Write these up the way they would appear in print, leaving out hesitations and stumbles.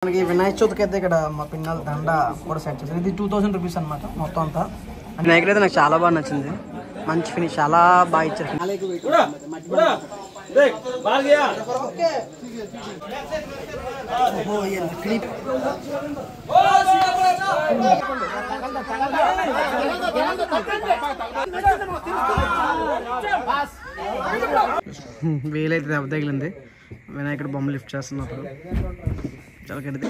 మనకి వినాయక చవితికి అయితే ఇక్కడ మా పిన్నల దండ కూడా సెట్ చేశారు. ఇది 2000 రూపీస్ అనమాట మొత్తం అంతా. వినాయకుడు అయితే నాకు చాలా బాగా నచ్చింది, మంచి ఫినిష్, చాలా బాగా ఇచ్చారు. వేలైతే దెబ్బ తగిలింది వినాయకుడు బొమ్మ లిఫ్ట్ చేస్తున్నప్పుడు. చాలా కడితే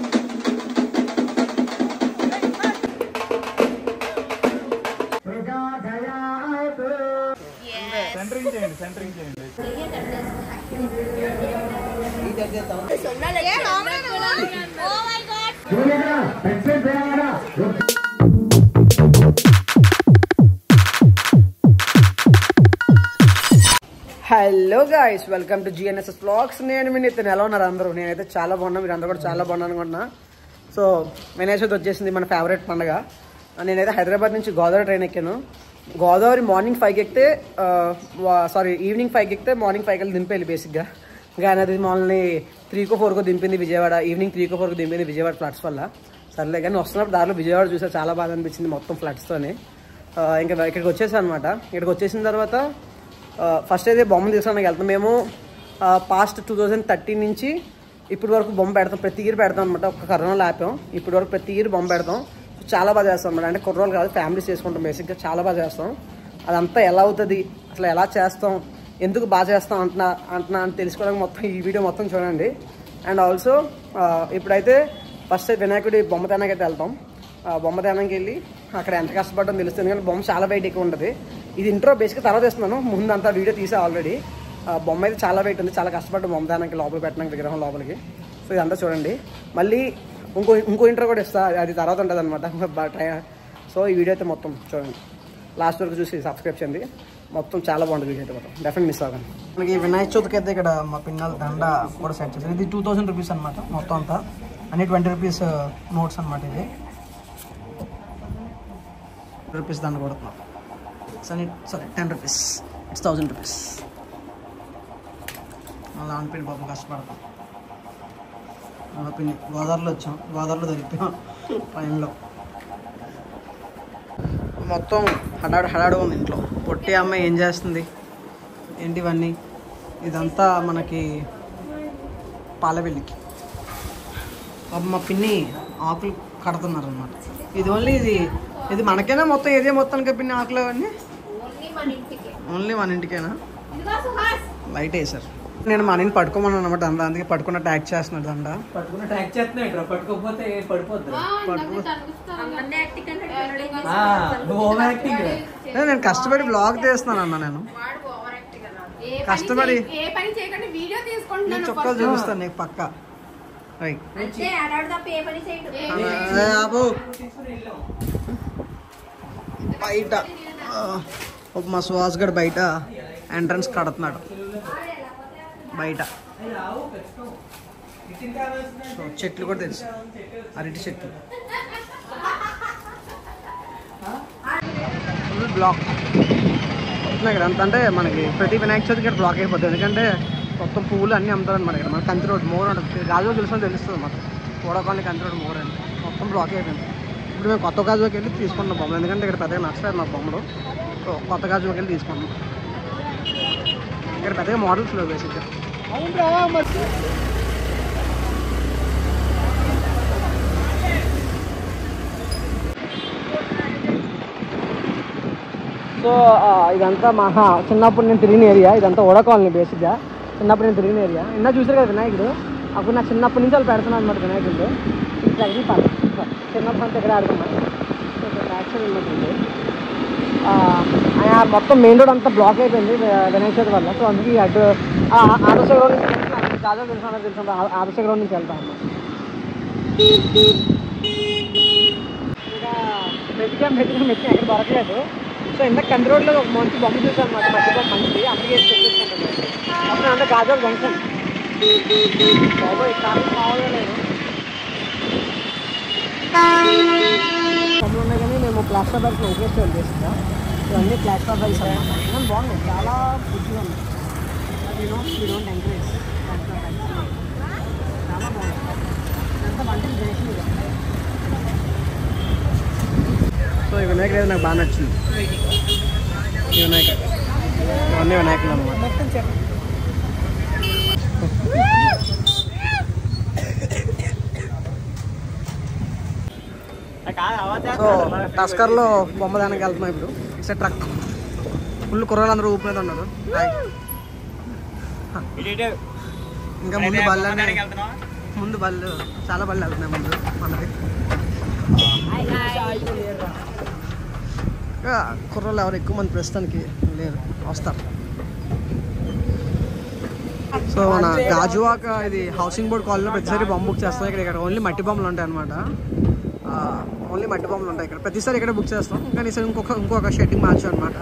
hello guys, welcome to GNSS Vlogs. నేను వినీత్. ఎలా ఉన్నారు అందరూ? నేనైతే చాలా బాగున్నా, మీరు అందరూ కూడా చాలా బాగున్నాను అనుకుంటున్నా. సో వినాయక చవితి వచ్చేసింది, మన ఫేవరెట్ పండుగ. నేనైతే హైదరాబాద్ నుంచి గోదావరి ట్రైన్ ఎక్కాను. గోదావరి మార్నింగ్ 5కి ఎక్కితే ఈవినింగ్ 5కి ఎక్కితే మార్నింగ్ 5కి వెళ్ళి దింపేయాలి బేసిక్గా. కానీ అది మమ్మల్ని 3కో 4కో దింపింది విజయవాడ. ఈవినింగ్ 3కో 4కో దింపింది విజయవాడ ఫ్లడ్స్ వల్ల. సర్లే కానీ వస్తున్నప్పుడు దారిలో విజయవాడ చూసా, చాలా బాగా అనిపించింది మొత్తం ఫ్లడ్స్తోనే. ఇంకా ఇక్కడికి వచ్చేసాను అనమాట. ఇక్కడికి వచ్చేసిన తర్వాత ఫస్ట్ అయితే బొమ్మ తీసుకోవడానికి వెళ్తాం. మేము పాస్ట్ 2013 నుంచి ఇప్పటి వరకు బొమ్మ పెడతాం, ప్రతి ఇయర్ పెడతాం అనమాట. ఒక కరోనాలో ఆపాం, ఇప్పటి వరకు ప్రతి ఇయర్ బొమ్మ పెడతాం. చాలా బాగా చేస్తాం అనమాట. అంటే కుర్రోళ్ళు కాదు, ఫ్యామిలీస్ చేసుకుంటాం బేసిక్గా. చాలా బాగా చేస్తాం. అదంతా ఎలా అవుతుంది, అసలు ఎలా చేస్తాం, ఎందుకు బాగా చేస్తాం అంటున్నా అని తెలుసుకోవడానికి మొత్తం ఈ వీడియో మొత్తం చూడండి. అండ్ ఆల్సో ఇప్పుడైతే ఫస్ట్ వినాయకుడి బొమ్మ తేనాకి అయితే వెళ్తాం. బొమ్మ తేనానికి వెళ్ళి అక్కడ ఎంత కష్టపడడం తెలుస్తుంది, కానీ బొమ్మ చాలా వెయిట్ ఎక్కువ ఉంటుంది. ఇది ఇంట్రో బేసిక్గా తర్వాత ఇస్తున్నాను, ముందు అంతా వీడియో తీసా ఆల్రెడీ. బొమ్మ అయితే చాలా వెయిట్ ఉంది, చాలా కష్టపడ్డం బొమ్మ తేనానికి లోపల పెట్టడానికి, విగ్రహం లోపలికి. సో ఇదంతా చూడండి. మళ్ళీ ఇంకో ఇంట్రో కూడా ఇస్తా, అది తర్వాత ఉంటుంది అనమాట. సో ఈ వీడియో అయితే మొత్తం చూడండి, లాస్ట్ వరకు చూసి సబ్స్క్రైబ్ చేయండి. మొత్తం చాలా బాగుంటుంది వీడియో అయితే మొత్తం, డెఫినెట్ మిస్ అవ్వకండి. మనకి వినాయక చవితికి అయితే ఇక్కడ మా పిన్నల దండ కూడా సెట్ చేశారు. ఇది 2000 రూపీస్ అనమాట మొత్తం అంతా. అన్ని 20 రూపీస్ నోట్స్ అనమాట. ఇది రూపీస్ దండ కొడుతున్నాం. సరే 10 రూపీస్, ఇట్స్ 1000 రూపీస్. అలా అనిపోయిన పాపం కష్టపడతాం. పిన్ని గోదావరిలో వచ్చాం, గోదావరిలో దొరికిపోయాం ట్రైన్లో. మొత్తం హడాడు ఉంది ఇంట్లో. పొట్టి అమ్మాయి ఏం చేస్తుంది ఏంటి ఇవన్నీ, ఇదంతా మనకి పాలవెల్లికి. మా పిన్ని ఆకులు కడుతున్నారు అనమాట. ఇది ఓన్లీ ఇది మనకేనా మొత్తం ఏరియా మొత్తానికి పిన్ని ఆకులు అవన్నీ? ఓన్లీ మన ఇంటికేనా? లైట్ వేసారు. నేను మన ఇంటి పట్టుకోమన్నాను అనమాట. అందుకే పట్టుకున్న ట్యాక్ చేస్తున్నాడు దండ. నేను కష్టపడి బ్లాగ్ తీస్తున్నాను అన్న. నేను కష్టపడి నేను చొక్కాలు చూపిస్తాను నీకు పక్కా. రైట్ బయట మా సుహాస్ గడు బయట ఎంట్రన్స్ కడుతున్నాడు బయట. సో చెట్లు కూడా తెలుసు, అరటి చెట్లు. ఫుల్ బ్లాక్ వస్తున్నాయి ఇక్కడ అంత. అంటే మనకి ప్రతి వినాయక చవితికి ఇక్కడ బ్లాక్ అయిపోతుంది, ఎందుకంటే మొత్తం పువ్వులు అన్నీ అమ్ముతారు అనమాట. ఇక్కడ మన కంచి రోడ్ మోర్ ఉంటుంది, గాజువాక తెలుసు తెలుస్తుంది మొత్తం. కూడకాలని కంచి రోడ్ మోర్ అని మొత్తం బ్లాక్ అయిపోయింది. ఇప్పుడు మేము కొత్త గాజువాకి వెళ్ళి తీసుకుంటున్నాం బొమ్మలు, ఎందుకంటే ఇక్కడ పెద్దగా నచ్చలేదు మాకు బొమ్మలు. సో కొత్త గాజువాకి వెళ్ళి తీసుకుంటున్నాం. ఇక్కడ పెద్దగా మోడల్స్ లేవు బేసిక్గా. సో ఇదంతా మా చిన్నప్పుడు నేను తిరిగిన ఏరియా. ఇదంతా ఓడ కాలనీ బేసిక్గా. చిన్నప్పుడు నేను తిరిగిన ఏరియా. నిన్న చూసారు కదా వినాయకుడు, అప్పుడు నా చిన్నప్పటి నుంచి వాళ్ళు పెడుతున్నాను అనమాట వినాయకుడు. చిన్నప్పటి నుంచి ఇక్కడ ఆడుకున్నాను. యాక్షన్ ఉన్నట్టుంది. మొత్తం మెయిన్ రోడ్ అంతా బ్లాక్ అయిపోయింది వినాయక చవితి వల్ల. సో అందుకే అటు ఆదర్శ గ్రౌండ్ నుంచి చాలా తెలుసు ఆదర్శ గ్రౌండ్ నుంచి వెళ్తాం అన్నమాట. ఇంకా మెచ్చి ఎక్కడ దొరకలేదు. సో ఇంత కంది రోడ్లో ఒక మంచి బొమ్మ చూసాను అనమాట, మధ్య బొమ్మ మంచిది. అందుకే తెచ్చేసుకుంటాను. అప్పుడు అంతా గాజువాక జంక్షన్. బాబోయ్ కాలం మామూలుగా లేదు. బొమ్మలు ఉన్నాయి కానీ మేము ప్లాస్టర్ బ్యాగ్స్ ఉపయోగించాలి చేస్తుందా. ఇవన్నీ ప్లాస్టర్ బ్యాగ్స్ అన్నమాట. బాగున్నాయి, చాలా బుద్ధిగా ఉన్నాయి. We don't encourage plaster bags. చాలా బాగుంది. సో ఈ వినాయకుడు అయితే నాకు బాగా నచ్చింది. ఈ వినాయకుడు ఇవన్నీ వినాయకులు అన్నమాట. సో టస్కర్లో బొమ్మ దానికి వెళ్తున్నాం ఇప్పుడు. ఇట్స్ ట్రక్ ఫుల్ కుర్రాళ్ళు అందరూ ఊపి మీద ఉన్నారు. ఇంకా ముందు బళ్ళు చాలా బళ్ళు వెళ్తున్నాయి ముందు మనకి. ఇంకా కుర్రాళ్ళు ఎవరు ఎక్కువ మంది ప్రస్తుతానికి లేరు, వస్తారు. సో మన గాజువాక ఇది హౌసింగ్ బోర్డ్ కాలనీలో ప్రతిసారి బొమ్మ బుక్ చేస్తాం. ఇక్కడ ఓన్లీ మట్టి బొమ్మలు ఉంటాయి అనమాట. ఓన్లీ మట్టి బొమ్మలు ఉంటాయి ఇక్కడ. ప్రతిసారి ఇక్కడ బుక్ చేస్తాం. కానీ ఈసారి ఇంకొక షెడ్డింగ్ మార్చాం అనమాట.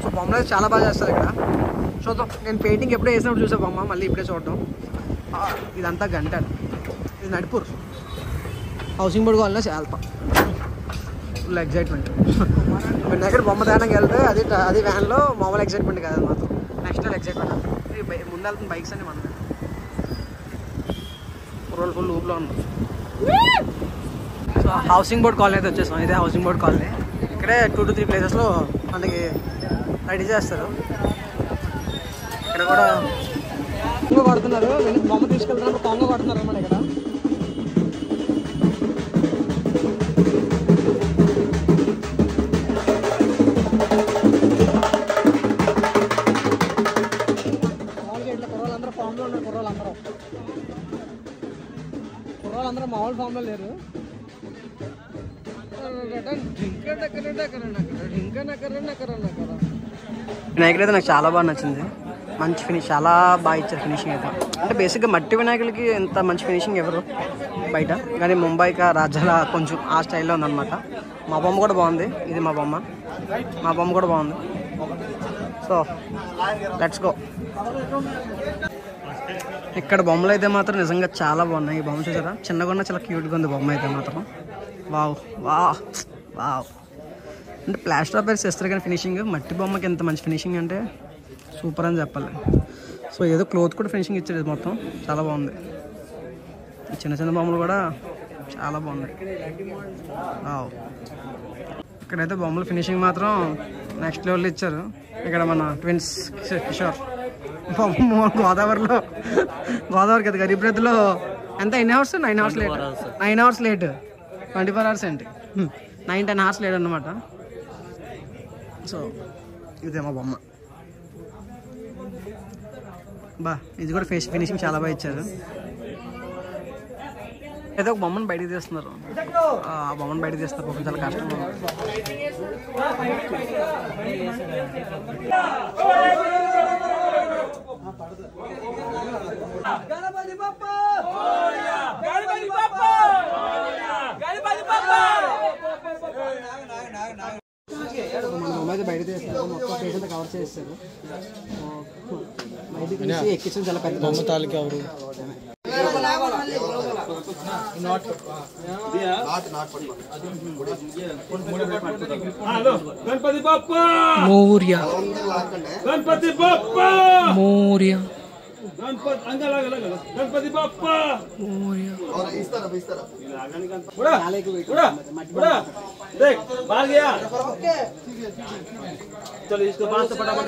సో బొమ్మలు అయితే చాలా బాగా చేస్తారు ఇక్కడ. చూద్దాం. నేను పెయింటింగ్ ఎప్పుడో వేసినప్పుడు చూసా బొమ్మ, మళ్ళీ ఇప్పుడే చూడటం. ఇదంతా గంట, ఇది నడిపూర్ హౌసింగ్ బోర్డ్ కాలనీలో చేల్పా. Full excitement. వినాయకుడు బొమ్మ దానికి వెళ్తే అది వ్యాన్లో మామూలు ఎగ్జైట్మెంట్ కాదు, మాత్రం నెక్స్ట్ లెవెల్ ఎగ్జైట్మెంట్. ముందు వెళ్తున్న బైక్స్ అన్ని మనమే. రోల్ ఫుల్ ఊపులో ఉన్నాం. సో హౌసింగ్ బోర్డ్ కాలనీ అయితే వచ్చేసాం. ఇదే హౌసింగ్ బోర్డ్ కాలనీ. ఇక్కడే 2 to 3 ప్లేసెస్లో మనకి రెడీ చేస్తారు. ఇక్కడ కూడా కొంగ కొడుతున్నారు. బొమ్మ తీసుకెళ్తున్నప్పుడు కొంగ కొడుతున్నారు అన్నమాట. ఇక్కడ కుర్రాళ్ళందరూ మామూలు ఫామ్లో లేరు. వినాయకుడు అయితే నాకు చాలా బాగా నచ్చింది. మంచి ఫినిష్, చాలా బాగా ఇచ్చారు ఫినిషింగ్ అయితే. అంటే బేసిక్గా మట్టి వినాయకులకి ఇంత మంచి ఫినిషింగ్ ఎవరు బయట, కానీ ముంబైకా రాజ్యాల కొంచెం ఆ స్టైల్లో ఉందన్నమాట. మా బొమ్మ కూడా బాగుంది. ఇది మా బొమ్మ కూడా బాగుంది. So let's go. ఇక్కడ బొమ్మలు అయితే మాత్రం నిజంగా చాలా బాగున్నాయి. ఈ బొమ్మ చూసారా, చిన్నగా ఉన్న చాలా క్యూట్గా ఉంది బొమ్మ అయితే మాత్రం. Wow wow wow. అంటే ప్లాస్టర్ ఆఫ్ ప్యారిస్ చేస్తారు కానీ ఫినిషింగ్ మట్టి బొమ్మకి ఎంత మంచి ఫినిషింగ్ అంటే సూపర్ అని చెప్పాలి. సో ఏదో క్లోత్ కూడా ఫినిషింగ్ ఇచ్చాడు మొత్తం, చాలా బాగుంది. చిన్న చిన్న బొమ్మలు కూడా చాలా బాగున్నాయి. వావ్. ఇక్కడైతే బొమ్మలు ఫినిషింగ్ మాత్రం నెక్స్ట్ లెవెల్లో ఇచ్చారు. ఇక్కడ మన ట్విన్స్ కిషోర్ గోదావరి కదా గరీబ్రథ్లో ఎంత ఎన్ని hours 9 hours late 9 hours late 24 hours ఏంటి 9-10 hours లేట్ అన్నమాట. సో ఇదేమో బొమ్మ బా. ఇది కూడా ఫినిషింగ్ చాలా బాగా ఇచ్చారు. అయితే ఒక బొమ్మను బయటకు తీస్తున్నారు. ఆ బొమ్మను బయటకు తీస్తారు పాపం, చాలా కష్టంగా ఉంది. గణపతి బప్ప గణపతి బప్ప గణపతి బప్ప. మన బొమ్మ అయితే బయట తీస్తారు, మొత్తం ఫేస్ అంతా కవర్ చేస్తారు. బయట తీసి ఎక్కించడం చాలా పెద్ద బొమ్మ. తాలూకా ఎవరు గణపతి బప్ప మౌర్య గణపతి బప్ప మౌర్య గణపతి బప్ప మౌర్య. चलो इसको 5 से फटाफट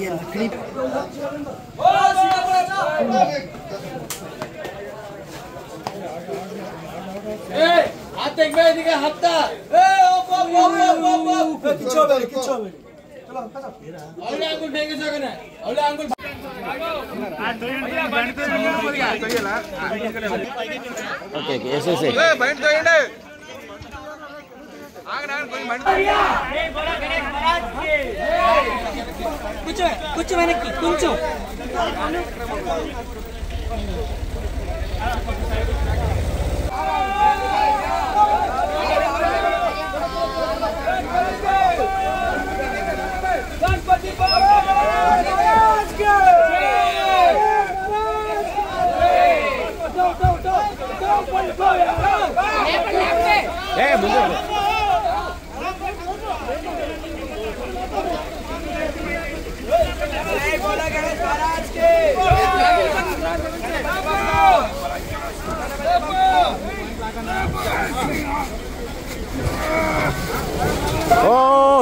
ये लकड़ी हाथ एक बार दिखा हत्ता किचो चलो अगले अंकुल फेंके सके अगले अंकुल ओके ऐसे ऐसे बैठ जाइए कुछ मैंने कुछ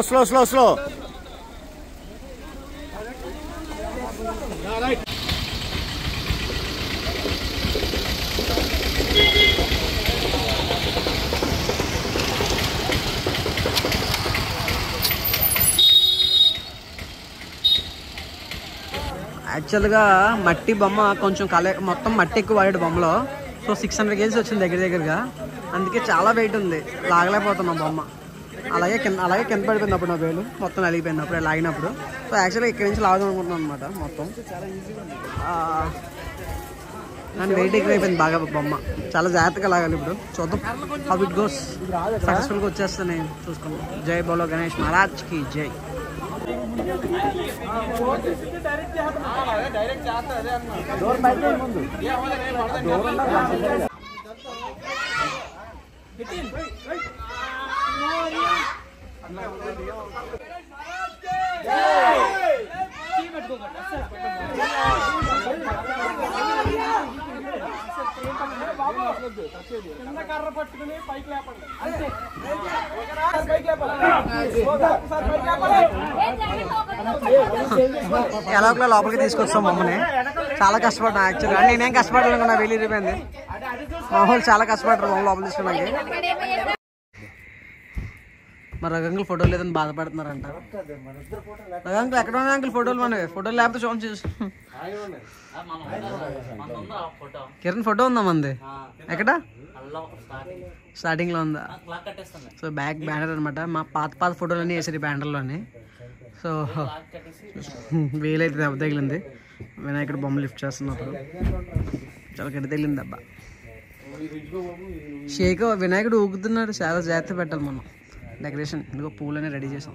స్లో యాక్చువల్గా మట్టి బొమ్మ కొంచెం మొత్తం మట్టి ఎక్కువ వాడాడు బొమ్మలో. సో 600 kgs వచ్చింది దగ్గరగా. అందుకే చాలా వెయిట్ ఉంది, లాగలేకపోతున్నాం బొమ్మ. అలాగే కింద పడిపోయింది అప్పుడు నా వేలు మొత్తం అలిగిపోయింది అప్పుడు లాగినప్పుడు. సో యాక్చువల్గా ఇక్కడి నుంచి లాగుదాం అనుకుంటున్నాను అనమాట మొత్తం. కానీ వెయిట్ ఎక్కువైపోయింది బాగా బొమ్మ. చాలా జాగ్రత్తగా లాగాలి ఇప్పుడు. చూద్దాం హౌ ఇట్ గోస్. సక్సెస్ఫుల్గా వచ్చేస్తాను చూసుకుందాం. జై బోలో గణేష్ మహారాజ్కి జై. ఎలా లోపలికి తీసుకొస్తాం బొమ్మని. చాలా కష్టపడ్డా యాక్చువల్గా. నేనేం కష్టపడలేను, నా వెళ్ళి ఇరిపోయింది. మా వాళ్ళు చాలా కష్టపడ్డారు బొమ్మ లోపల తీసుకోవడానికి. మరి రగంకులు ఫోటోలు లేదని బాధపడుతున్నారంట. రగంకులు ఎక్కడ ఉన్నాయి అంకుల్ ఫోటోలు? మన ఫోటోలు లేకపోతే చూడండి. కిరణ్ ఫోటో ఉందా మంది? ఎక్కడ? స్టార్టింగ్ లో ఉందా? సో బ్యాక్ బ్యానర్ అనమాట. మా పాత ఫోటోలు అన్నీ వేసారు ఈ బ్యానర్లోని. సో వేలైతే దెబ్బ తగిలింది. వినాయకుడు బొమ్మ లిఫ్ట్ చేస్తున్నప్పుడు చాలా గడ్డి తగిలింది దెబ్బ. షేక్ వినాయకుడు ఊగుతున్నాడు, చాలా జాగ్రత్త పెట్టాలి మనం. డెకరేషన్ ఇందుకో పూలనే రెడీ చేసాం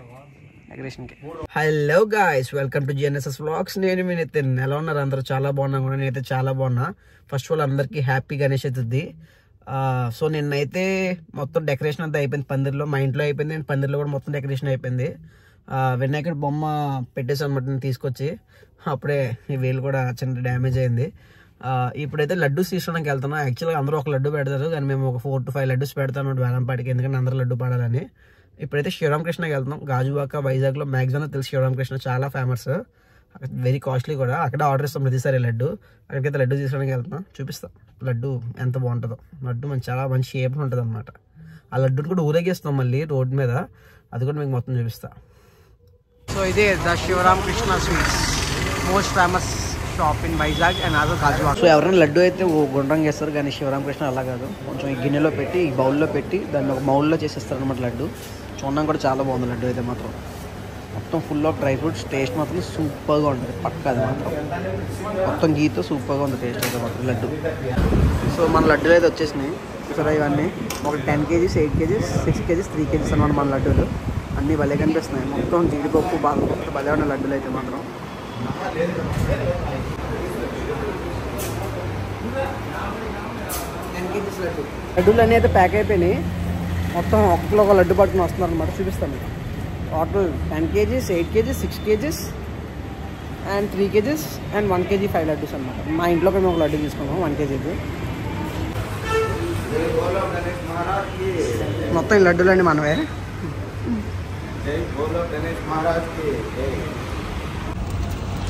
డెకరేషన్కి. Hello guys, welcome to GNSS Vlogs. నేను మీ నితిన్. ఎలా ఉన్నారు అందరూ? చాలా బాగున్నా కూడా. నేనైతే చాలా బాగున్నా. ఫస్ట్ ఆఫ్ ఆల్ అందరికీ హ్యాపీ గణేష్ చతుర్థి. సో నిన్నైతే మొత్తం డెకరేషన్ అంతా అయిపోయింది పందిరిలో. మా ఇంట్లో అయిపోయింది, పందిరిలో కూడా మొత్తం డెకరేషన్ అయిపోయింది. వినాయకుడు బొమ్మ పెట్టేసాను అనమాట నేను తీసుకొచ్చి. అప్పుడే ఈ వేలు కూడా చిన్న డ్యామేజ్ అయింది. ఇప్పుడైతే లడ్డూస్ తీసుకోవడానికి వెళ్తున్నాం. యాక్చువల్గా అందరూ ఒక లడ్డు పెడతారు, కానీ మేము ఒక 4 to 5 లడ్డూస్ పెడతాం వేలంపాటికి, ఎందుకంటే అందరూ లడ్డు పడాలని. ఇప్పుడైతే శివరామకృష్ణకి వెళ్తున్నాం. గాజువాక వైజాగ్లో మ్యాక్సిమం తెలుసు శివరామకృష్ణ, చాలా ఫేమస్, వెరీ కాస్ట్లీ కూడా. అక్కడ ఆర్డర్ ఇస్తాం ప్రతిసారి లడ్డు. అక్కడికైతే లడ్డు తీసుకోవడానికి వెళ్తున్నాం. చూపిస్తాం లడ్డు ఎంత బాగుంటుందో. లడ్డు చాలా మంచి షేప్ ఉంటుంది అనమాట. ఆ లడ్డుని కూడా ఊరేగిస్తాం మళ్ళీ రోడ్ మీద, అది కూడా మీకు మొత్తం చూపిస్తా. సో ఇదే the Sivaramakrishna sweets, most famous shop in Vizag and also Gajuwaka. So ఎవరైనా లడ్డు అయితే గుండ్రంగా వేస్తారు, కానీ శివరామకృష్ణ అలా కాదు. కొంచెం ఈ గిన్నెలో పెట్టి, ఈ బౌల్లో పెట్టి దాన్ని ఒక మౌల్లో చేసేస్తారు అనమాట లడ్డు. చూడడం కూడా చాలా బాగుంది లడ్డు అయితే మాత్రం. మొత్తం full of dry fruits. Taste మాత్రం సూపర్గా ఉంటుంది పక్క. అది మాత్రం మొత్తం గీతో సూపర్గా ఉంది టేస్ట్ అయితే మాత్రం లడ్డు. సో మన లడ్డూలు అయితే వచ్చేసినాయి చూసారా. ఇవన్నీ ఒక 10 kgs, 8 kgs, 6 kgs, 3 kgs అనమాట మన లడ్డూలు. అన్నీ భలే కనిపిస్తున్నాయి. మొత్తం జీడిపప్పు బాదపప్పు భలే ఉన్న లడ్డూలు అయితే మాత్రం. లడ్డూలు అన్నీ అయితే ప్యాక్ అయిపోయినాయి. మొత్తం ఒక్కలో ఒక లడ్డు పట్టుకుని వస్తున్నారు అనమాట. చూపిస్తాను total 10 kgs, 8 kgs, 6 kgs and 3 kgs and 1 kg 5 laddoos అనమాట. మా ఇంట్లో మేము ఒక లడ్డు తీసుకున్నాం 1 kg. మొత్తం ఈ లడ్డూలన్నీ మనవే.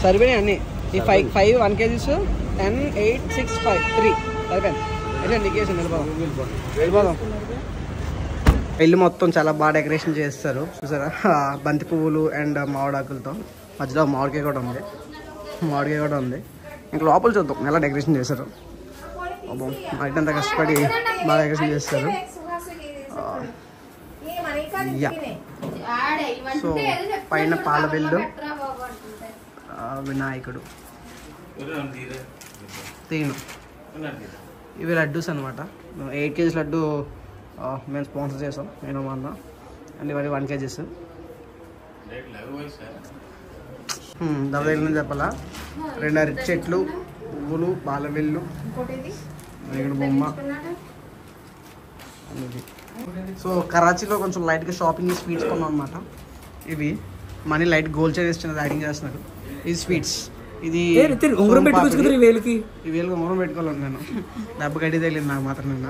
సరిపోయినాయి అన్నీ. ఈ 5 1 kgs, 10, 8, 6, 5, 3 సరిపోయింది. అయితే నీకేసి వెళ్ళిపోదాం. ఇల్లు మొత్తం చాలా బాగా డెకరేషన్ చేస్తారు చూసారా. బంతి పువ్వులు అండ్ మామిడాకులతో. మధ్యలో మామిడికాయ కూడా ఉంది. ఇంకా లోపల చూద్దాం ఎలా డెకరేషన్ చేశారు. బయట అంతా కష్టపడి బాగా డెకరేషన్ చేస్తారు. సో పైన పాల బిల్లు, వినాయకుడు, తీను, ఇవి లడ్డూస్ అనమాట. 8 kgs లడ్డు మేము స్పాన్సర్ చేసాం, నేను మా అన్న. అన్ని 1 kgs. దవదగిలిన చెప్పాలా. 2 అరటి చెట్లు, పువ్వులు, పాలబిల్లు, ఇక్కడ బొమ్మ. సో కరాచీలో కొంచెం లైట్గా షాపింగ్ స్వీట్స్ కొన్నాం అనమాట. ఇవి మనీ లైట్ గోల్డ్ చైన్ చిన్నది యాడింగ్ చేస్తున్నారు. ఇది స్వీట్స్. ఇది ఈ వేలుకి ఉంగరం పెట్టుకోవాలి నేను. దెబ్బ గడ్డి తగిలింది నాకు మాత్రం నిన్న.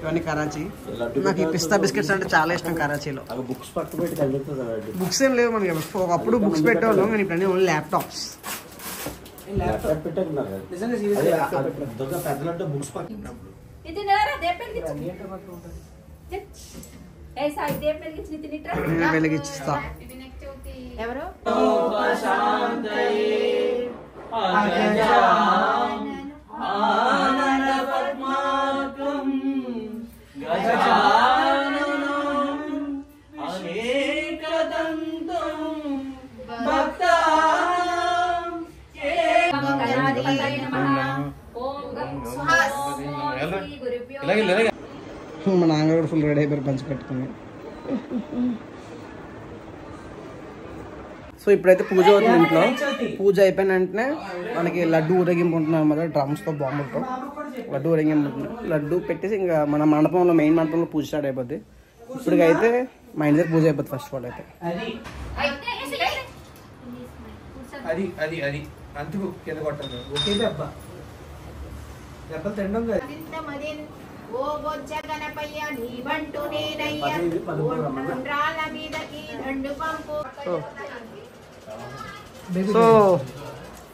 ఇవన్నీ కరాచీ. నాకు ఈ పిస్తా బిస్కెట్స్ అంటే చాలా ఇష్టం కరాచీలో. బుక్స్ ఏం లేవు మనకి, ఒకప్పుడు బుక్స్ పెట్టేవాళ్ళం కానీ ఇప్పుడు ఓన్లీ ల్యాప్టాప్స్. వెలిగిస్తా. ఎవరు మా నాన్నగారు ఫుల్ రెడీ అయిపోయి పంచి పెట్టుకుని. సో ఇప్పుడైతే పూజ అవుతుంది ఇంట్లో. పూజ అయిపోయిన వెంటనే మనకి లడ్డు ఊరేగింపు ఉంటున్నాం అన్నమాట. డ్రమ్స్తో బాంబులతో లడ్డు ఊరేగింపు ఉంటుంది. లడ్డు పెట్టేసి ఇంకా మన మండపంలో మెయిన్ మండపంలో పూజ స్టార్ట్ అయిపోద్ది. ఇప్పటికైతే మా ఇంటి దగ్గర పూజ అయిపోతుంది ఫస్ట్ ఆఫ్ ఆల్ అయితే. అందుకు కింద కొట్టాను. ఒకే దెబ్బ దెబ్బలు తినడం కాదు. ఓ బొజ్జ గణపయ్య నీ బంటు నేనయ్య ఉండ్రాల మీదకి దండు పంపు. సో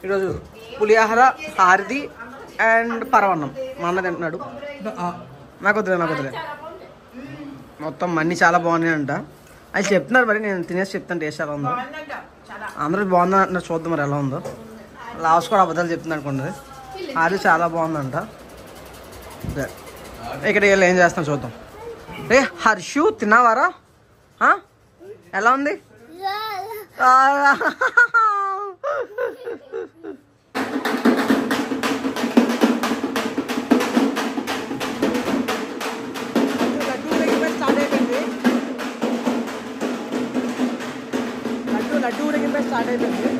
ఈరోజు పులిహార, హారతి అండ్ పరవన్నం మా అన్న తింటున్నాడు. నాకు వద్దులే. మొత్తం అన్నీ చాలా బాగున్నాయి అంట. అది చెప్తున్నారు, మరి నేను తినేసి చెప్తాను టేస్ట్ ఎలా ఉందో. అందరూ బాగుందా అంటున్నారు, చూద్దాం మరి ఎలా ఉందో. లాస్ట్ కూడా అబద్ధాలు చెప్తుంది అనుకుంటుంది. హారతి చాలా బాగుందంట. ఇక్కడ ఏం చేస్తాం చూద్దాం. రే హర్షు తిన్నావారా? ఎలా ఉంది? లడ్డు ఊరేగింపే స్టార్ట్ అయిపోయింది.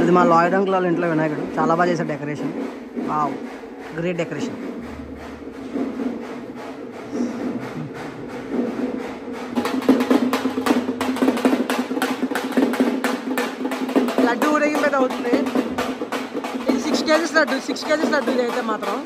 ఇది మా లాయిడ్ అంకుల్ వాళ్ళ ఇంట్లో వినాయకుడు. చాలా బాగా చేశారు decoration. Wow, great decoration. Laddu ఊరేగింపు అవుతుంది. ఇది 6 kgs లడ్డు. 6 kgs లడ్డు ఇది అయితే మాత్రం.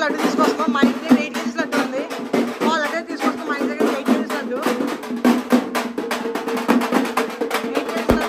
లడ్డు తీసుకొస్తాం. మా ఇంటి దగ్గర 8 kgs లడ్డు ఉంది. లడ్డు తీసుకొస్తాం. మా ఇంటి దగ్గర 8 kgs లడ్డు. 8 kgs లడ్డు.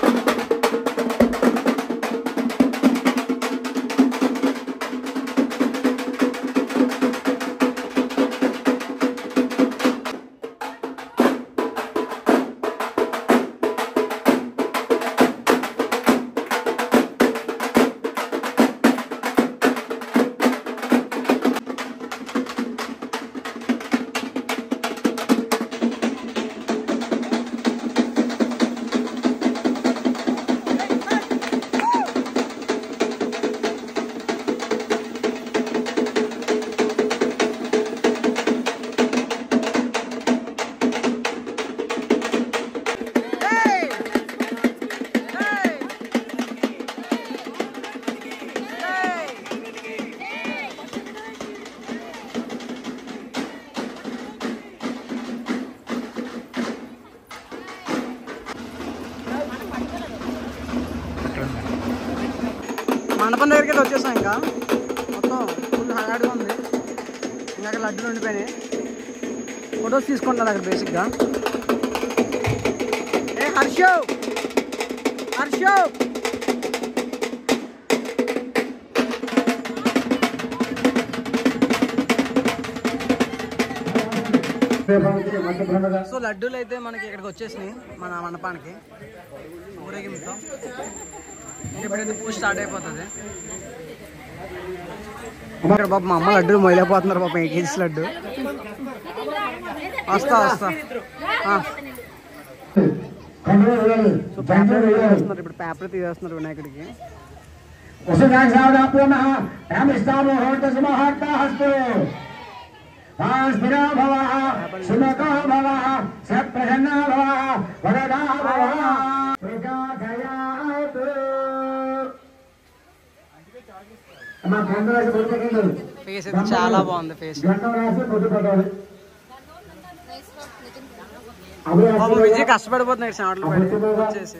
మండపం దగ్గరికి అయితే వచ్చేసాం. ఇంకా మొత్తం ఫుల్ హడాడిగా ఉంది. ఇంకా అక్కడ లడ్డూలు ఉండిపోయినాయి. ఫొటోస్ తీసుకుంటారు అక్కడ బేసిక్గా. ఏ హర్షో సో లడ్డూలు అయితే మనకి ఇక్కడికి వచ్చేసినాయి మన మండపానికి ఊరేగింపుతో. ఇప్పుడైతే పూజ స్టార్ట్ అయిపోతుంది. ఇక్కడ పాప మా అమ్మ లడ్డూలు మొయలేకపోతున్నారు పాప. 8 kgs లడ్డు. వస్తా సో పేపర్ తీసేస్తున్నారు. ఇప్పుడు పేపర్ తీసేస్తున్నారు వినాయకుడికి. స్థిరో భవ సుముఖో భవ సత్ప్రసన్నో భవ వరదా భవ ప్రచోదయాత్. అమ్మా గంధం రాసి పొట్టు పెట్టండి. ఫేస్ అయితే చాలా బాగుంది. ఫేస్ గంధం రాసి పొట్టు పెట్టాలి. విజయ్ కష్టపడిపోతున్నాడు చెమటలు పడి వచ్చేసి.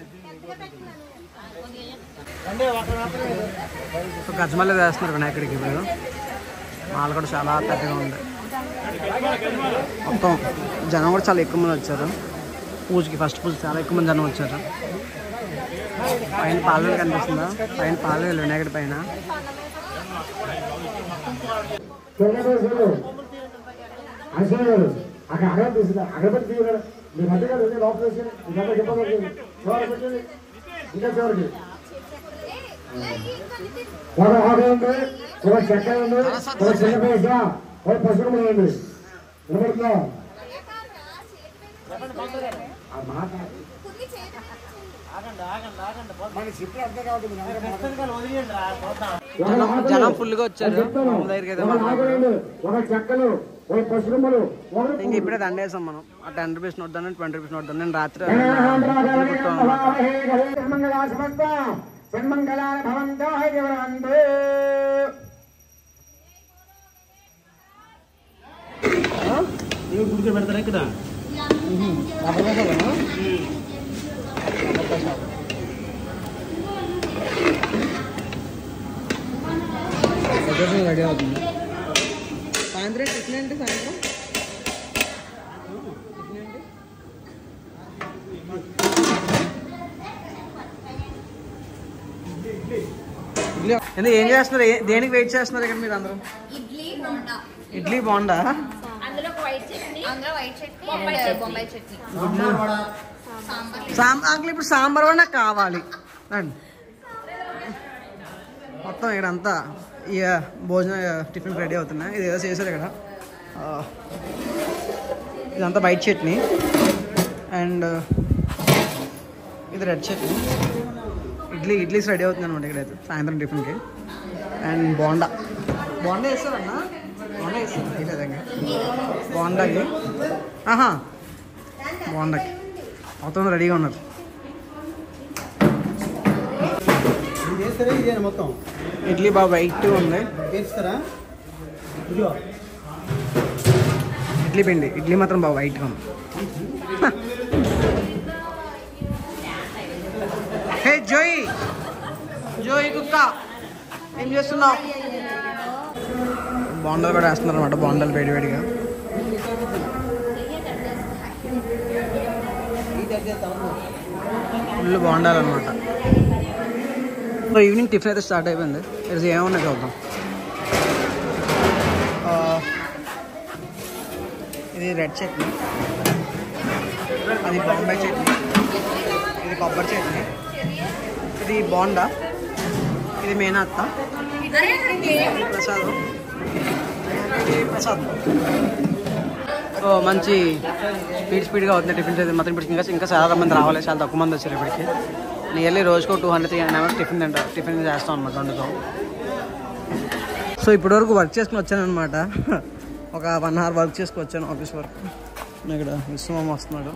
గజమల్లి వేస్తున్నారు వినాయకుడికి. ఇప్పుడు మాల కూడా చాలా పెద్దగా ఉంది. మొత్తం జనం కూడా చాలా ఎక్కువ మంది వచ్చారు పూజకి. ఫస్ట్ పూజ చాలా ఎక్కువ మంది జనం వచ్చారు. పైన పాలవేలు కనిపిస్తుందా? పైన పాలవేలు వినాయకుడి పైన. అక్కడ అగరబత్తి మీ మధ్య లోపల చెప్పండి. ఇంకా చివరికి ఒక ఆడ ఉంది, ఒక చెక్క ఉంది, ఒక చిన్న పేస, ఒక పసుపు ఉంది. వినబడుతుందా? ఆ మాట జనం ఫుల్ గా వచ్చారు. ఒక చెక్కలు, ఒక పసుపులు. ఇంక ఇప్పుడే దండేసాం మనం. ఆ 10 రూపీస్ నోట్ దండి, 20 రూపీస్ నోట్ దండి. నేను రాత్రి కూర్చోబెడతారా ఇక్కడ? రెడీ అవుతుంది. సాయంత్రం టిఫిన్ ఏంటి? సాయంత్రం ఏం చేస్తున్నారు? దేనికి వెయిట్ చేస్తున్నారు ఇక్కడ మీరు అందరూ? ఇడ్లీ బోండా. సాంబార్. ఇప్పుడు సాంబార్ కూడా నాకు కావాలి. రండి. మొత్తం ఇక్కడంతా ఇక భోజనం టిఫిన్ రెడీ అవుతున్నాయి. ఇది ఏదో చేశారు ఇక్కడ. ఇదంతా వైట్ చట్నీ అండ్ ఇది రెడ్ చట్నీ. ఇడ్లీస్ రెడీ అవుతుంది అనమాట ఇక్కడైతే సాయంత్రం టిఫిన్కి. అండ్ బోండా వేస్తారన్నా? బోండా వేస్తారు విధంగా బోండాకి. బోండాకి మొత్తం రెడీగా ఉన్నారు. మొత్తం ఇడ్లీ బాగా వైట్ ఉంది. ఇడ్లీ పిండి ఇడ్లీ మాత్రం బాగా వైట్గా ఉంది. హే జోయి కుక్క ఏం చేస్తున్నావు? బోండాలు కూడా వేస్తున్నారు అనమాట. బోండాలు వేడివేడిగా. ఫుల్ బోండాలు అనమాట. ఈవినింగ్ టిఫిన్ అయితే స్టార్ట్ అయిపోయింది. ఇది ఏమన్నా చూద్దాం. ఇది రెడ్ చట్నీ, అది బాంబాయి చట్నీ, ఇది కొబ్బరి చట్నీ, ఇది బోండా, ఇది మేనాత్త, ప్రసాదం, ఇది ప్రసాదం. సో మంచి స్పీడ్గా అవుతుంది టిఫిన్స్ అయితే మాత్రం. ఇప్పుడు ఇంకా చాలా మంది రావాలి. చాలా తక్కువ మంది వచ్చారు ఇప్పటికి. నియర్లీ రోజుకు 200-300 మెంబర్స్ టిఫిన్ చేస్తాం అనమాట వండుతాం. సో ఇప్పటివరకు వర్క్ చేసుకుని వచ్చాను అనమాట. ఒక 1 hour వర్క్ చేసుకుని వచ్చాను ఆఫీస్ వర్క్. ఇక్కడ విశ్వమామ వస్తున్నాడు.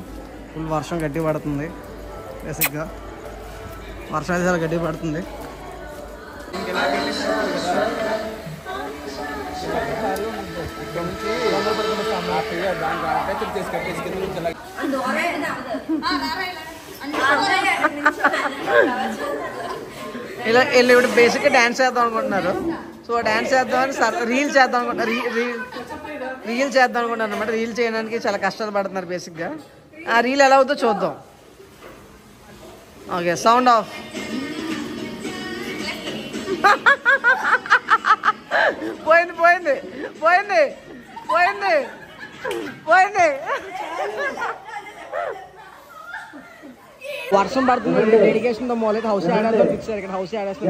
ఫుల్ వర్షం గట్టి పడుతుంది. బేసిక్గా వర్షం అయితే చాలా గట్టి పడుతుంది. ఇలా వీళ్ళు ఇప్పుడు బేసిక్గా డ్యాన్స్ చేద్దాం అనుకుంటున్నారు. సో డ్యాన్స్ చేద్దామని రీల్ చేద్దాం అనుకుంటున్నారు. రీల్ చేద్దాం అనుకుంటున్నారు అనమాట. రీల్ చేయడానికి చాలా కష్టాలు పడుతున్నారు బేసిక్గా. ఆ రీల్ ఎలా అవుతుందో చూద్దాం. Okay, sound of. పోయింది పోయింది పోయింది పోయింది పోయింది. వర్షం పడుతుంది. డెడికేషన్ తో మొదలైతే హౌస్ ఆడేస్తాం ఫిక్స్. ఇక్కడ హౌస్ ఆడేస్తాం.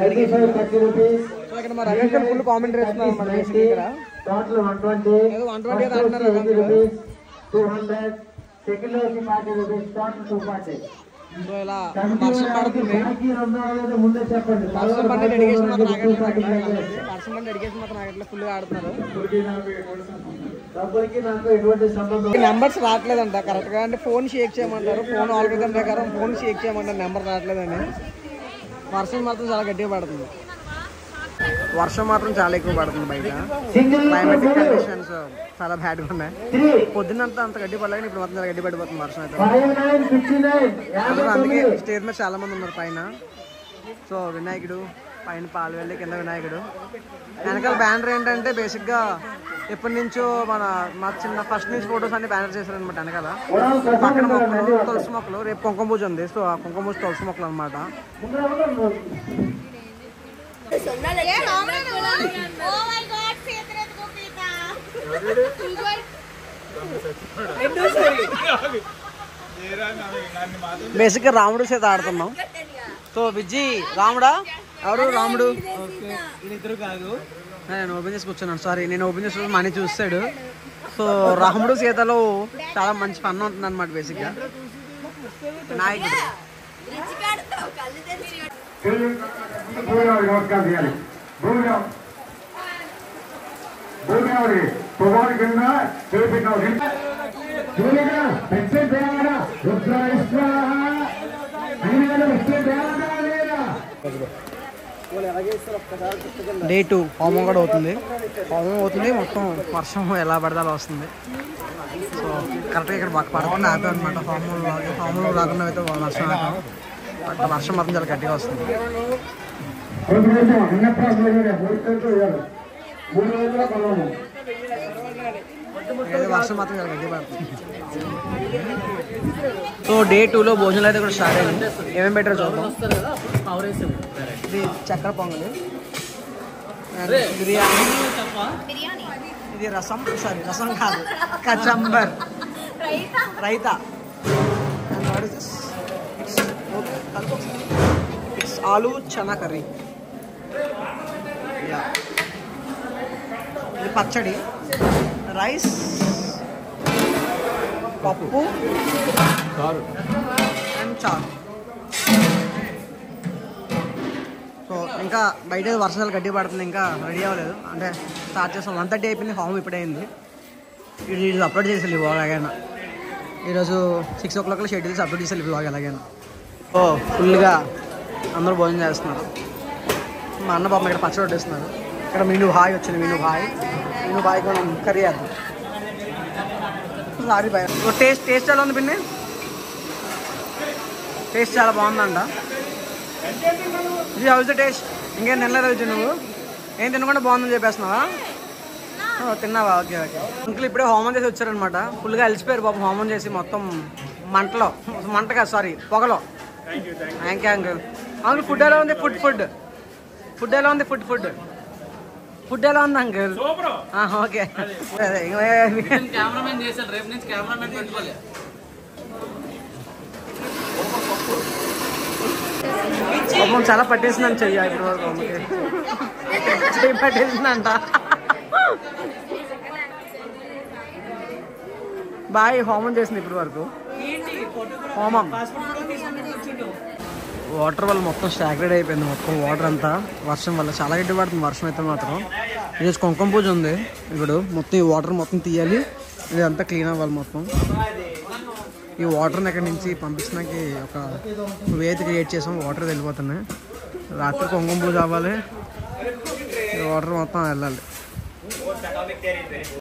సో ఇక్కడ మా రవి గారు ఫుల్ కామెంట్ చేస్తున్నారు మన ఇక్కడ. టోటల్ 120 ఏదో 120 అంటున్నారు. 200 సెకండ్ లో 40 రూపీస్, టోటల్ 240. సో ఇలా వర్షం పడుతుంది. ముందే చెప్పండి. వర్షం పడి డెడికేషన్ మాత్రం ఆగట్లేదు, ఫుల్గా ఆడుతున్నారు. నెంబర్స్ రావట్లేదంట కరెక్ట్గా, అంటే ఫోన్ షేక్ చేయమంటారు, ఫోన్ ఆల్గరిథం ప్రకారం ఫోన్ షేక్ చేయమంటారు, నెంబర్ రావట్లేదని. వర్షం మాత్రం చాలా గట్టిగా పడుతుంది, వర్షం మాత్రం చాలా ఎక్కువ పడుతుంది. బయట క్లైమాటిక్ కండిషన్స్ చాలా బ్యాడ్గా ఉన్నాయి. పొద్దున్నంతా అంత గడ్డి పడలేదు, ఇప్పుడు మాత్రం చాలా గడ్డి పడిపోతుంది వర్షం అయితే. అందుకే స్టేజ్ మీద చాలా మంది ఉన్నారు పైన. సో వినాయకుడు పైన పాలవెల్లి, కింద వినాయకుడు. వెనకాల బ్యానర్ ఏంటంటే బేసిక్గా ఎప్పటి నుంచో మా చిన్న ఫస్ట్ నుంచి ఫొటోస్ అన్ని బ్యానర్ చేశారనమాట. వెనకాల పక్కన మొక్కలు, తులసి మొక్కలు. రేపు కుంకుమ పూజ ఉంది, సో ఆ కుంకుమ పూజ తులసి మొక్కలు అనమాట. బేసిక్ గా రాముడు చేత ఆడుతున్నాం. సో విజ్జి రాముడా, ఎవరు రాముడు? నేను ఓపెన్ చేసి కూర్చున్నాను, సారీ నేను ఓపెన్ చేసి మనీ చూస్తాడు. సో రాముడు సీతలో చాలా మంచి ఫన్ ఉంటుంది అనమాట. బేసిక్ గా నాయకుడు డే 2 హోమం కూడా అవుతుంది. మొత్తం వర్షం ఎలా పడితే అలా వస్తుంది. సో కరెక్ట్గా ఇక్కడ బాగా పడుతుంది ఆపే అనమాట. హోమంలో రాకుండా అయితే వర్షం ఆపాం, బట్ వర్షం మాత్రం చాలా గట్టిగా వస్తుంది. వర్షం మాత్రం చాలా గట్టిగా పడుతుంది. సో డే 2లో భోజనాలు అయితే కూడా స్టార్ట్ అయింది. ఏమేమి పెట్టారో చూద్దాం. ఇది చక్కెర పొంగలి, బిర్యానీ, ఇది రసం కాదు, కచంబర్, రైతా, ఆలూ చనా కర్రీ, ఇది పచ్చడి, రైస్, పప్పు అండ్ చారు. సో ఇంకా బయట వర్షాలు గడ్డి పడుతుంది, ఇంకా రెడీ అవ్వలేదు. అంటే స్టార్ట్ చేస్తాం. 1:30 అయిపోయింది, హోమ్ ఇప్పుడే అయింది. ఈరోజు అప్లోడ్ చేసేది బ్లాగ్ ఎలాగైనా. ఈరోజు 6 o'clock షెడ్యూల్స్ అప్లోడ్ చేసేది బ్లాగ్ ఎలాగైనా. సో ఫుల్గా అందరూ భోజనం చేస్తున్నారు. మా అన్న పాపం ఇక్కడ పచ్చడి వడ్డిస్తున్నారు. ఇక్కడ మీను బాయ్ వచ్చింది, మీను బాయ్కి మనం కర్రీ వేద్దాం. Sorry bye. టేస్ట్ ఎలా ఉంది పిన్ని? టేస్ట్ చాలా బాగుందంట. ఇది హౌస్ ద టేస్ట్. ఇంకేం తినలేదు నువ్వు? ఏం తినకుండా బాగుందని చెప్పేస్తున్నావా? తిన్నావా? ఓకే. అంకుల్ ఇప్పుడే హోమం చేసి వచ్చారనమాట. ఫుల్గా అలిసిపోయారు పాపం హోమం చేసి. మొత్తం మంట కాదు, సారీ పొగలో. Thank you uncle. Uncle food ఎలా ఉంది? ఫుడ్ ఎలా ఉంది? ఫుడ్ ఎలా ఉంది అంకుల్? ఓకే. పాపం చాలా పట్టేసిందని చెయ్యి ఇప్పుడు వరకు. చెయ్యి పట్టేసిందంట. బాయ్ హోమం చేసింది ఇప్పటి వరకు. హోమం వాటర్ వల్ల మొత్తం స్టాగ్రేట్ అయిపోయింది. మొత్తం వాటర్ అంతా వర్షం వల్ల చాలా గడ్డి పడుతుంది. వర్షం అయితే మాత్రం ఈరోజు కుంకుమ పూజ ఉంది. ఇప్పుడు మొత్తం ఈ వాటర్ మొత్తం తీయాలి, ఇదంతా క్లీన్ అవ్వాలి మొత్తం. ఈ వాటర్ని ఎక్కడి నుంచి పంపించడానికి ఒక వే క్రియేట్ చేసాం. వాటర్ వెళ్ళిపోతున్నాయి. రాత్రి కుంకుమ పూజ అవ్వాలి, ఈ వాటర్ మొత్తం వెళ్ళాలి.